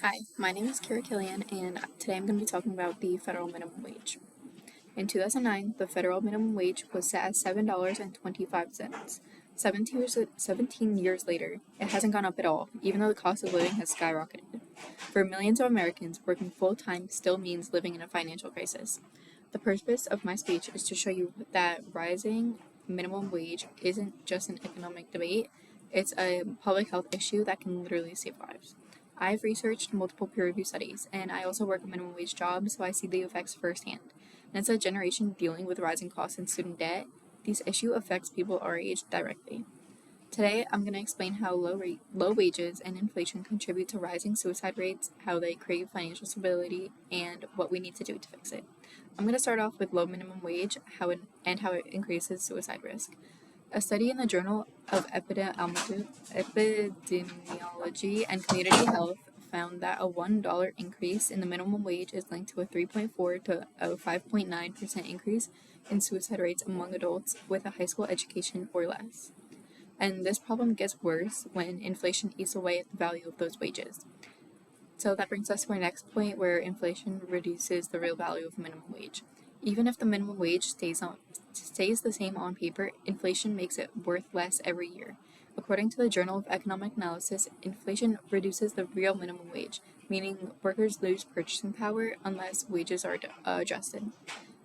Hi, my name is Kara Killian, and today I'm going to be talking about the federal minimum wage. In 2009, the federal minimum wage was set at $7.25. 17 years later, it hasn't gone up at all, even though the cost of living has skyrocketed. For millions of Americans, working full-time still means living in a financial crisis. The purpose of my speech is to show you that rising minimum wage isn't just an economic debate, it's a public health issue that can literally save lives. I've researched multiple peer-reviewed studies, and I also work a minimum wage job, so I see the effects firsthand. And as a generation dealing with rising costs and student debt, this issue affects people our age directly. Today, I'm going to explain how low wages and inflation contribute to rising suicide rates, how they create financial stability, and what we need to do to fix it. I'm going to start off with low minimum wage how it increases suicide risk. A study in the Journal of Epidemiology and Community Health found that a $1 increase in the minimum wage is linked to a 3.4 to a 5.9% increase in suicide rates among adults with a high school education or less. And this problem gets worse when inflation eats away at the value of those wages. So that brings us to our next point, where inflation reduces the real value of minimum wage. Even if the minimum wage stays the same on paper, inflation makes it worth less every year. According to the Journal of Economic Analysis, inflation reduces the real minimum wage, meaning workers lose purchasing power unless wages are adjusted.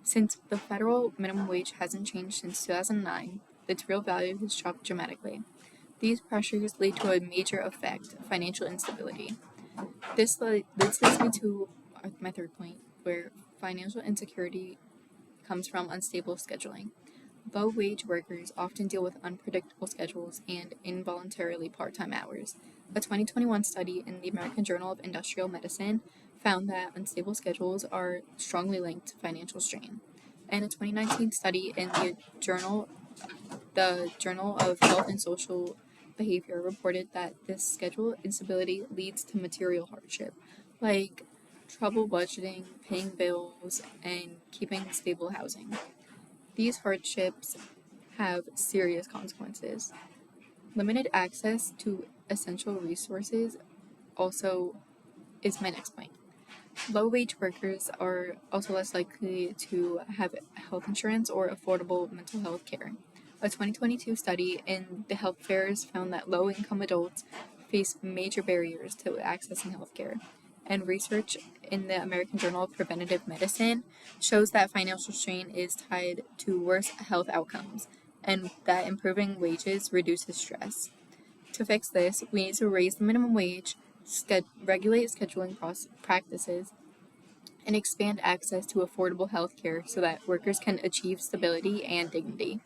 Since the federal minimum wage hasn't changed since 2009, its real value has dropped dramatically. These pressures lead to a major effect, financial instability. This leads me to my third point, where financial insecurity comes from unstable scheduling. Low-wage workers often deal with unpredictable schedules and involuntarily part-time hours. A 2021 study in the American Journal of Industrial Medicine found that unstable schedules are strongly linked to financial strain. And a 2019 study in the Journal of Health and Social Behavior reported that this schedule instability leads to material hardship, like trouble budgeting, paying bills, and keeping stable housing. These hardships have serious consequences. Limited access to essential resources also is my next point. Low-wage workers are also less likely to have health insurance or affordable mental health care. A 2022 study in the health fairs found that low-income adults face major barriers to accessing health care. And research in the American Journal of Preventive Medicine shows that financial strain is tied to worse health outcomes, and that improving wages reduces stress. To fix this, we need to raise the minimum wage, regulate scheduling practices, and expand access to affordable health care so that workers can achieve stability and dignity.